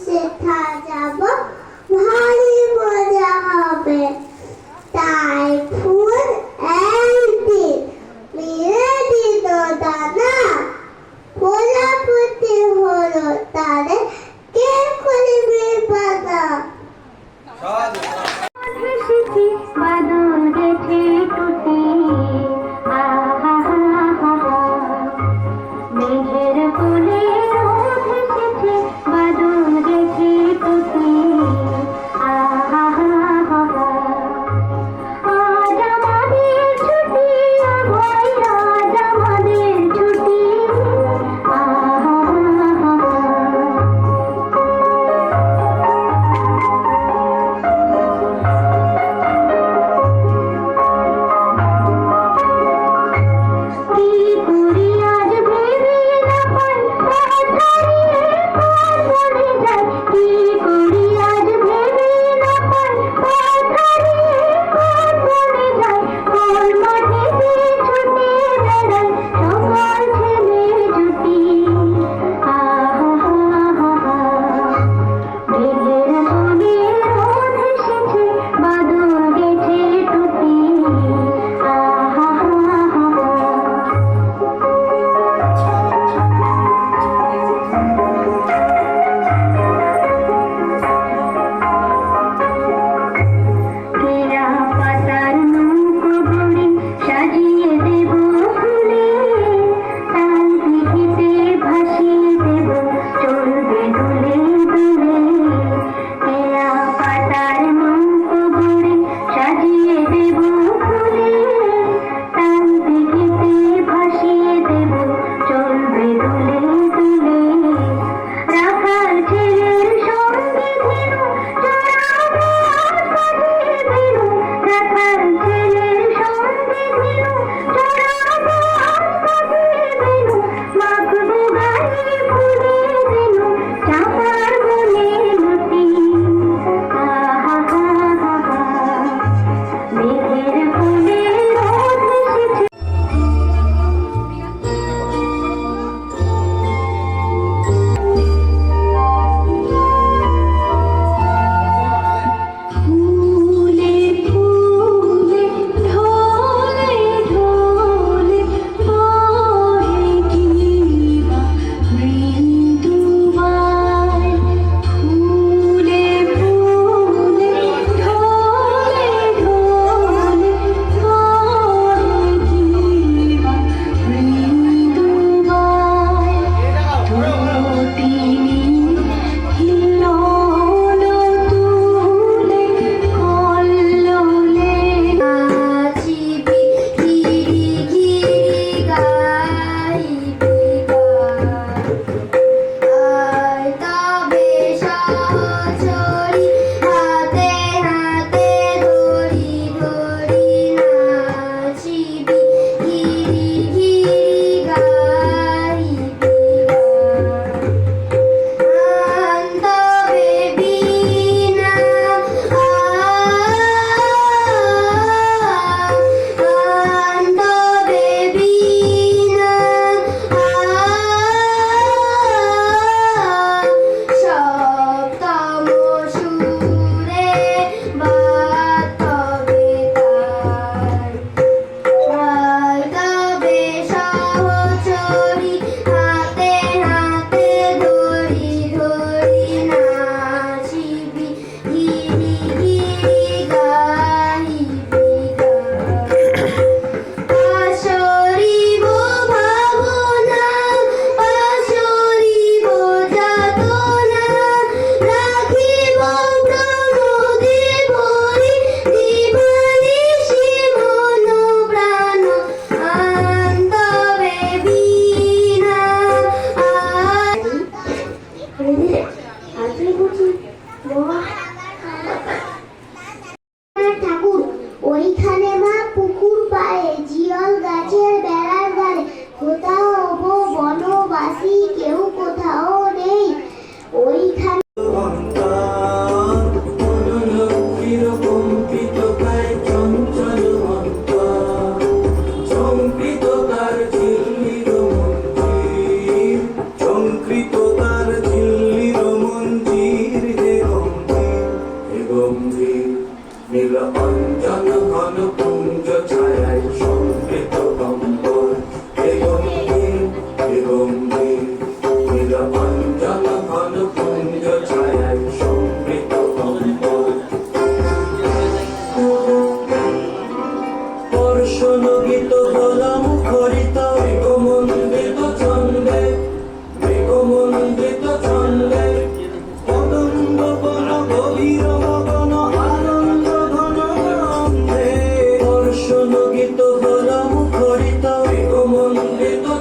শেখা যাব, ভারী মজা হবে। তাই ফুল একদিন মেরে দিল দানা, প্রজাপতি হলো তারে কে করবে বাধা। হেসেছি বাদুড়ে ঠেকুটি, মেঘের কোলে রোদ হেসেছে বাদুড়ে ঠেকুটি।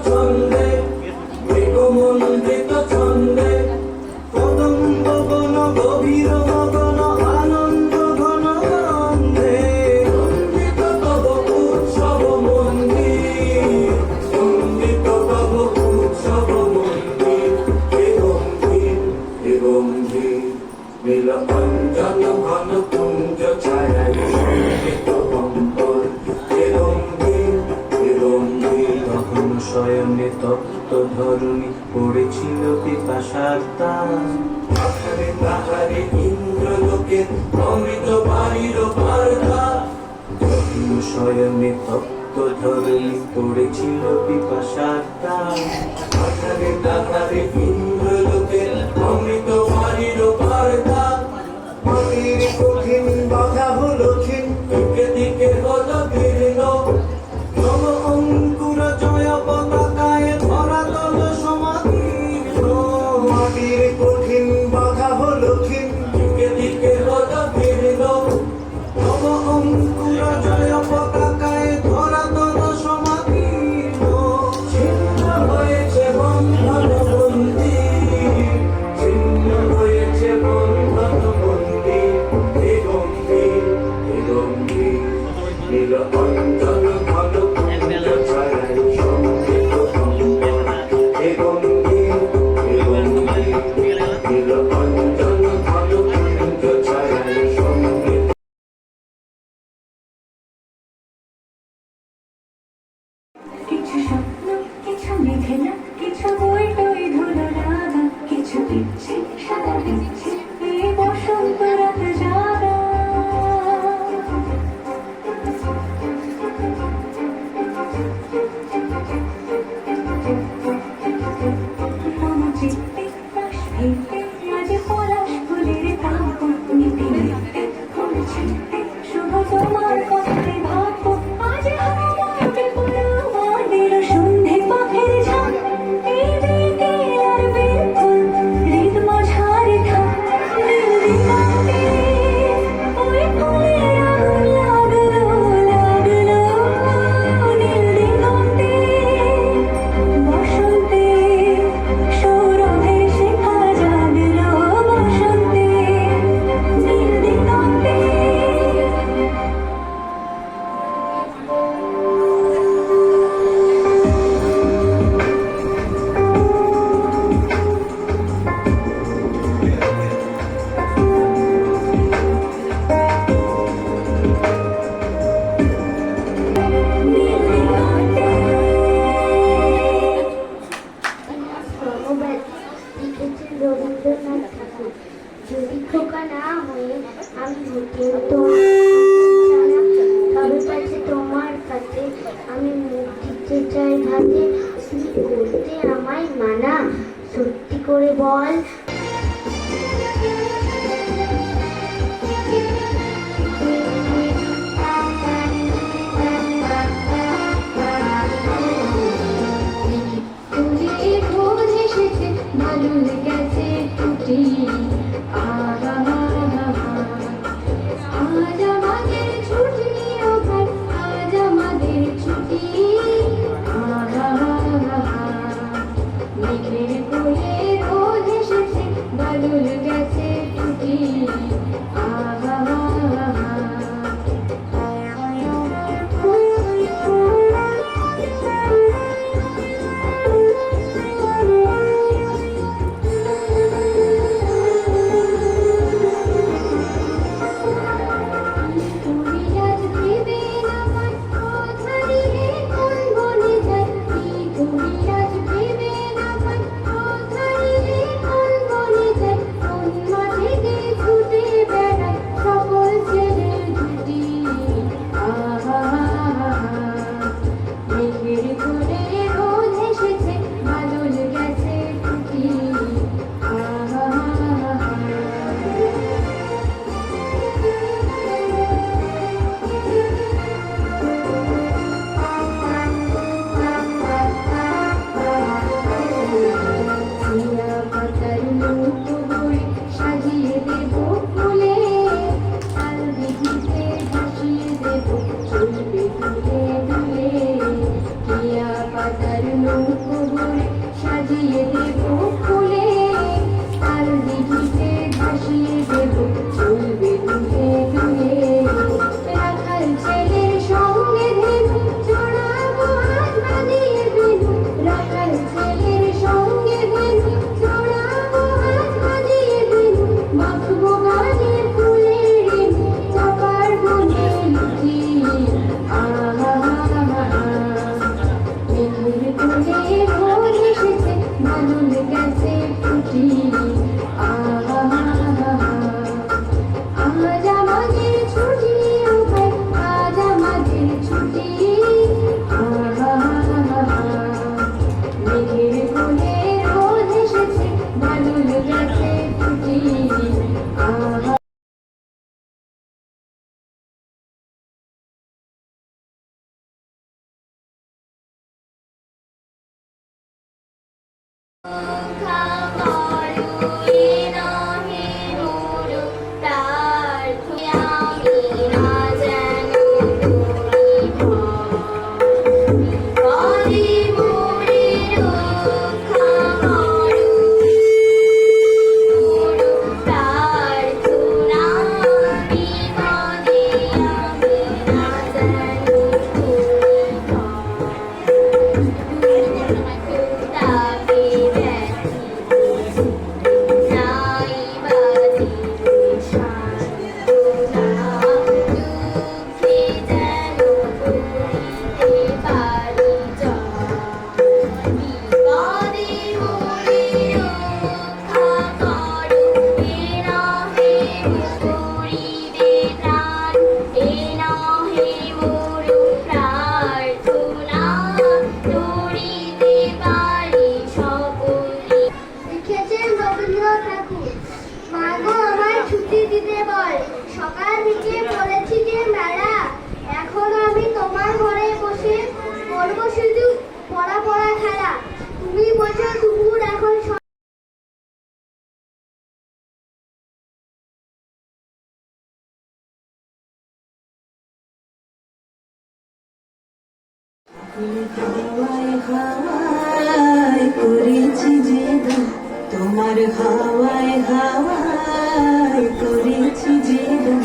ছন্দে মৃগমন্ডিত ছন্দে কদম্ব বন গভীর মগন আনন্দ ঘন গন্ধে সঙ্গীত তব উৎসব মন্দির সঙ্গীত তব উৎসব মন্দির হে গম্ভীর নীল অঞ্জন ঘন কুঞ্জ ছায়ায় সঙ্গীত কম্পন হে গম্ভীর তখন শয়নে তপ্ত ধরণী পড়েছিল পিপাসার তান আধারে তাহারে ইন্দ্রলোকের অমৃত বাড়ির বার্তা তখন শয়নে তপ্ত ধরণী পড়েছিল পিপাসার তান আধারে তাহারে ইন্দ্রলোকের অমৃত বাড়ির বার্তা মাটির কঠিন বাধা হলো ক্ষীণ দিকে দিকে হলো দীর্ণ নব অঙ্কুর জয় পতাকায় ধরাতল সমাদীর্ণ মাটির কঠিন বাধা হলো ক্ষীণ দিকে দিকে হলো দীর্ণ নব অঙ্কুর জয় পতাকায় ধরাতল সমাদীর্ণ ছিন্ন হয়েছে বন্ধন মন্দির ছিন্ন হয়েছে বন্ধন মন্দির হে গম্ভীর নীল অঞ্জন ঘন কুঞ্জ ছায়ায় সঙ্গীত কম্পন হে গম্ভীর নীল অঞ্জন ঘন কুঞ্জ ছায়ায় সঙ্গীত কিছু স্বপ্ন কিছু মেঘেলা কিছু বই টই ধুলো রাগা কিছু পিচ্ছে সাদা পিচ্ছে এই বসন্ত রাত জাগা মম চিত্তে রস ফেলতে আজ পলাশ ফুলের কাপড় নিতে নিতে ফুল ছিঁড়তে শুভ তোমার কথায় ভাববো আজ হাওয়াতে পুরো আমাদের সন্ধে পাখির ঝাঁক এই বিকেল আর বিলকুল হৃদ মাঝারে থাক নীল দিগন্তে ওই ফুলের আগুন লাগলো নীল দিগন্তে বসন্তে সৌরভের শিখা জাগলো বসন্তে নীল দিগন্তে লিখেছেন রবীন্দ্রনাথ ঠাকুর। যদি খোকা না হয়ে আমি হতে তবে পাচ্ছে তোমার কাছে আমি মুখ দিতে চাই ভাতে তুই করতে আমায় মানা সত্যি করে বল পুকুরে সাজিয়ে দেব ফুলে, আর দিঘিতে ভাসিয়ে দেব চলবে দুহে দুহে। রাখাল ছেলের সঙ্গে ধেনু চড়াবো হাত বাঁধিয়ে বেনু, রাখাল ছেলের সঙ্গে ধেনু চড়াবো হাত বাঁধিয়ে বেনু। মাখবো গানে ফুলের রেণু চাপার বনে লুচি, আহা মেঘের কোলে ভোর এসেছে বাদল গেছে ফুটি, আহা আজ আমাদের ছুটি ও ভাই, আজ আমাদের ছুটি, আহা মেঘের কোলে রোদ এসেছে বাদল গেছে ফুটি, আহা। লিখেছেন রবীন্দ্রনাথ ঠাকুর। মাগো আমায় ছুটি দিতে বল, সকাল থেকে পড়েছি যে মেলা, এখন আমি তোমার ঘরে বসে করবো শুধু পড়া পড়া খেলা। তুমি বলছো দুপুর এখন হাওয়ায় হাওয়ায় করেছি যে দাম, তোমার হাওয়ায় হাওয়ায় করেছি যে দাম।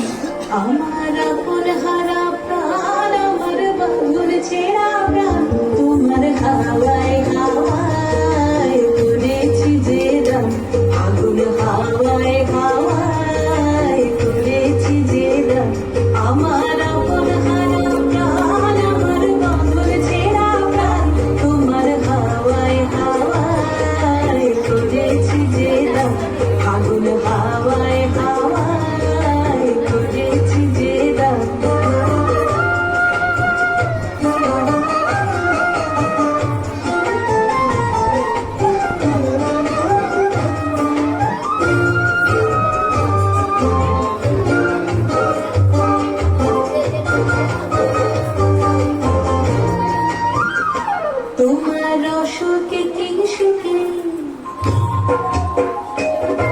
আমার আপন হারা প্রাণ, আমার বাঁধন ছেঁড়া প্রাণ, তোমার হাওয়ায় হাওয়ায় করেছি যে দাম। আগুন হাওয়ায় হাওয়ায় করেছি যে দাম। আমার আপন হারা প্রাণ, আমার বাঁধন ছেঁড়া প্রাণ, তোমার হাওয়ায় হাওয়ায় করেছি যে দাম। আগুন হাওয়ায় হাওয়ায় করেছি যে দাম। তোমার অসুখে কি সুখে,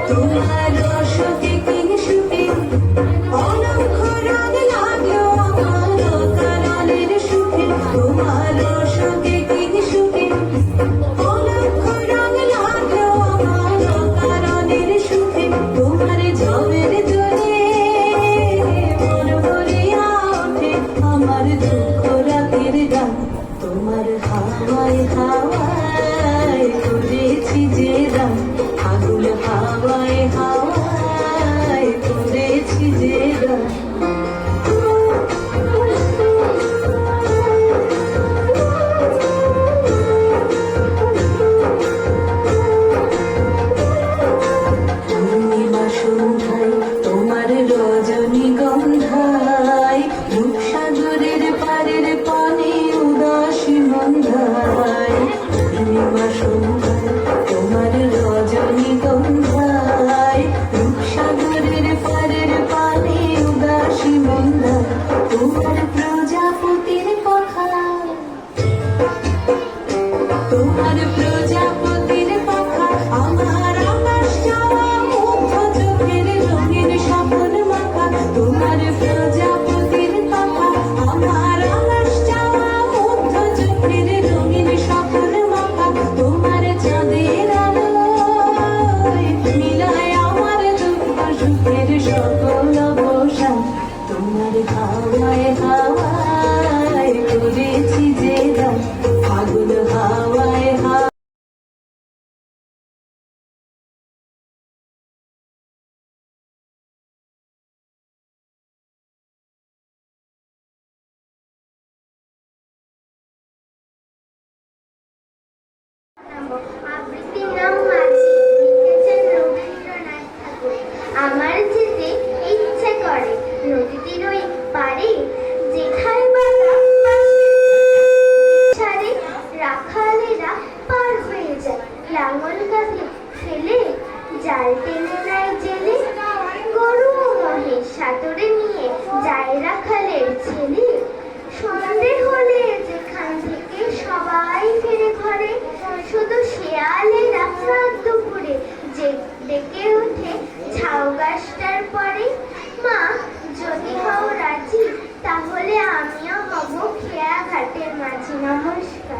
তোমার অসুখে কি সুখে, অলক্ষ রাগ লাগলো আমার কারণের সুখে। তোমার অসুখে কি সুখে, অলক্ষ রাগ লাগলো আমার কারণের সুখে। তোমার ঝড়ের জলে মন ভরিয়া ওঠে আমার দুঃখ রাতের গান। তোমার হাওয়ায় হাওয়ায় করেছি যে দাম। আগুন হাওয়ায় হাওয়ায় করেছি যে দাম। পূর্ণিমা সন্ধ্যায় তোমার রজনীগন্ধায়, রূপসাগরের পারের পানে উদাসী মন্ধায়। পূর্ণিমা সন্ধ্যায় তোমার রজনীগন্ধায়, রূপসাগরের পারের পানে উদাসী মন্ধায়। তোমার প্রজাপতির কথা, তোমার প্রজাপতির কথা, আমার আকাশ যাওয়া মুগ্ধ চোখের রঙের স্বপ্ন মাখা। তোমার প্রজাপতির কথা, আমার আকাশ যাওয়া মুগ্ধ চোখের রঙের স্বপ্ন মাখা। জাল টেনে নেয় জেলে, গরু ও মহিষ সাঁতরে নিয়ে যায় রাখালের ছেলে। সন্ধে হলে যেখান থেকে সবাই ফিরে ঘরে, শুধু শেয়ালের রাত দুপুরে যে ডেকে ওঠে ঝাউ গাছটার পরে, মা যদি হও রাজি তাহলে আমিও হব খেয়া ঘাটের মাঝি। নমস্কার।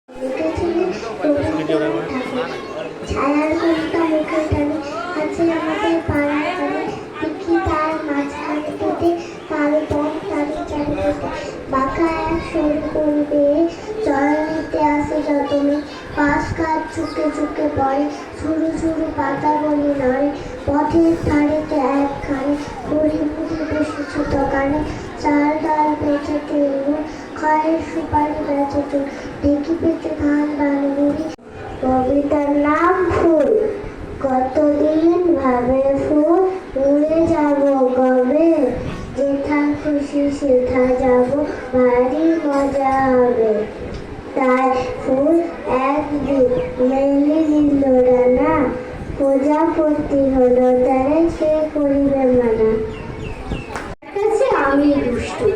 লিখেছিলেন রবীন্দ্রনাথ ঠাকুর। ছায়ার কবিতা মুখে টানে আছে আমাদের পাড়ার টানে, দেখি তার মাঝখানে পেটে তার পথ তাদের চারিদিকে বাঁকা এক সরু করবে জল নিতে আসে যত মেয়ে, পাশ কাজ চুকে চুকে পড়ে, সরু সরু পাতা বলে নড়ে, পথের ধারেতে একখানে বুড়ি বুড়ি বসেছে দোকানে, চাল ডাল বেচে তেল খয়ের সুপারি বেচে চুল, ঢেকি পেতে ধান বানে বুড়ি। কবিতার নাম ফুল। কতদিন ভাবে ফুল উড়ে যাব কবে, যেথা খুশি সেথা যাব ভারী মজা হবে। তাই ফুল একদিন মেলে নিল রানা, প্রজাপতি হলো তারে সে করিবে মানা। কাছে আমি দুষ্টু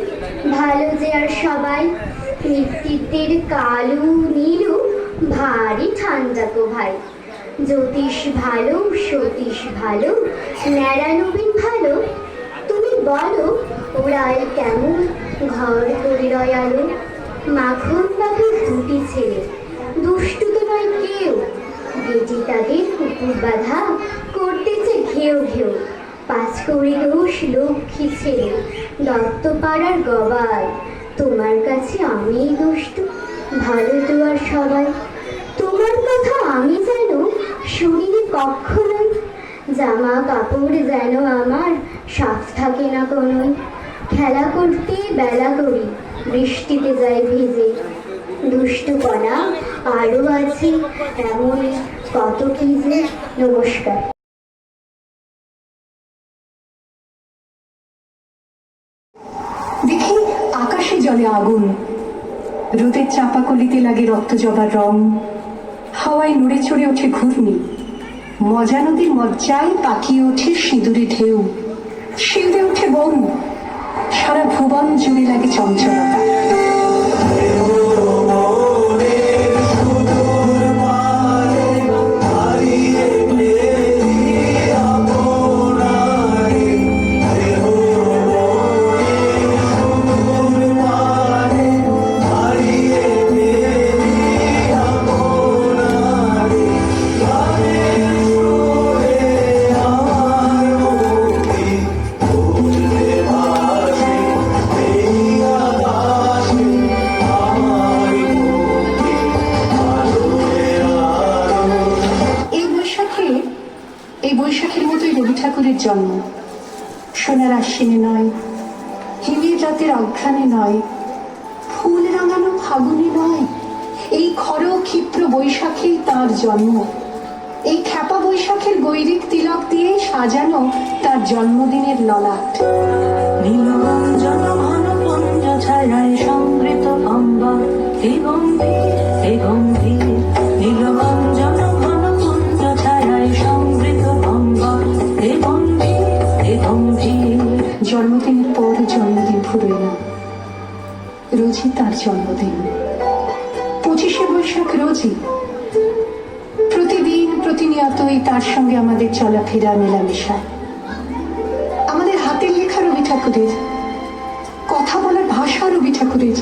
ভালো যে আর সবাই, নেতৃত্বের কালু নীলু ভারী ঠান্ডা তো ভাই। জ্যোতিষ ভালো সতীশ ভালো ন্যাড়া নবীন ভালো, তুমি বলো ওরাই কেমন ঘর করে রয়ালো। মাখন বাবুর দুটি ছেলে দুষ্টু তো নয় কেউ, বেটি তাদের কুকুর বাঁধা করতেছে ঘেউ ঘেউ। পাঁচ কড়ি দোষ লক্ষ্মী ছেলে দত্তপাড়ার গবাই, তোমার কাছে আমিই দুষ্টু ভালো তো আর সবাই। তোমার কথা আমি যেন শরীরে কখনোই, জামা কাপড় যেন আমার সাফ থাকে না কোনোই। খেলা করতে বেলা করি বৃষ্টিতে যাই ভিজে, দুষ্টুপনা আরও আছে এমনই কত কি যে। নমস্কার। দেখি আকাশে জলে আগুন, রোদের চাপাকলিতে লাগে রক্ত জবার রং, হাওয়ায় নড়ে চড়ে ওঠে ঘূর্ণি, মজা নদীর মজ্জায় পাকিয়ে ওঠে সিঁদুরে ঢেউ, শিউরে ওঠে বন, সারা ভুবন জুড়ে লাগে চঞ্চলতা। এই বৈশাখের মতোই রবি ঠাকুরের জন্ম। সোনার আশ্বিনে নয়, হিমের রাতের অঘ্রাণে নয়, ফুল রাঙানো ফাগুনে নয়, এই খর ক্ষিপ্র বৈশাখেই তার জন্ম। এই খ্যাপা বৈশাখের গৈরিক তিলক দিয়ে সাজানো তার জন্মদিনের ললাট। নীলগঞ্জন ঘন পুঞ্জ ছায়ায় সংবৃত অম্বর, হে গম্ভীর হে গম্ভীর, নীলগঞ্জন ঘন পুঞ্জ ছায়ায় সংবৃত অম্বর, হে গম্ভীর হে গম্ভীর। জন্মদিনের পর জন্মদিন ফুরোয় না, রোজই তার জন্মদিন। 25শে বৈশাখ রোজই, প্রতিদিন প্রতিনিয়তই তার সঙ্গে আমাদের চলাফেরা মেলামেশা। আমাদের হাতের লেখা রবি ঠাকুরের, কথা বলার ভাষা রবি ঠাকুরের,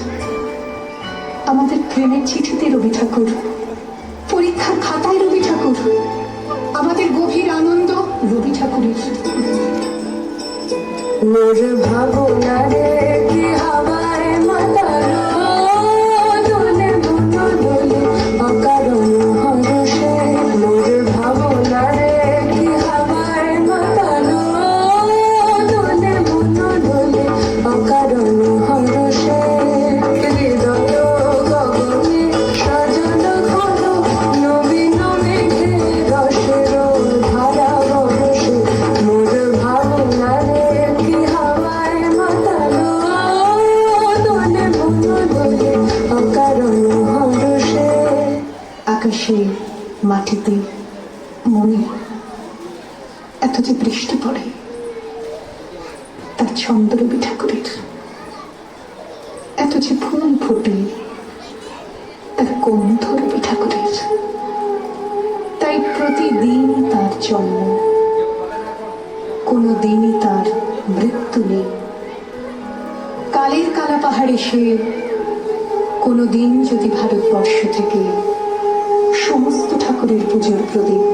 আমাদের প্রেমের চিঠিতে রবি ঠাকুর, পরীক্ষার খাতায় রবি ঠাকুর, আমাদের গভীর আনন্দ রবি ঠাকুরের। মোর ভাবনা রে কি হাওয়ায় মাতালো, দোলে মন দোলে অকারণ হরষে। মোর ভাবনা রে কি হাওয়ায় মাতালো, দোলে মন দোলে অকারণ হরষে। হৃদয় গগনে সজন ঘন নবীন মেঘে রসের ধারা বরষে। মোর ভাবনা রে কি হাওয়ায় মাতালো, দোলে মন দোলে অকারণ হরষে। আকাশে মাটিতে মনে এত যে বৃষ্টি পড়ে, তার ছন্দ রবি ঠাকুরের। এত যে ফুল ফোটে, তার গন্ধ রবি ঠাকুরের। তাই প্রতিদিন তার জন্ম, কোনো দিনই তার মৃত্যু নেই। কালের কালা পাহাড়ে সে কোনোদিন যদি ভারতবর্ষ থেকে সমস্ত ঠাকুরের পুজোর প্রদীপ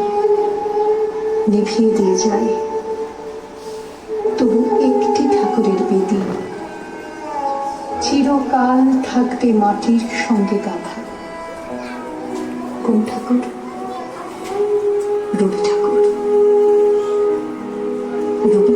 নিভিয়ে দিয়ে যায়, তবু একটি ঠাকুরের বেদি চিরকাল থাকবে মাটির সঙ্গে গাঁথা। কোন ঠাকুর? রবি ঠাকুর। রবি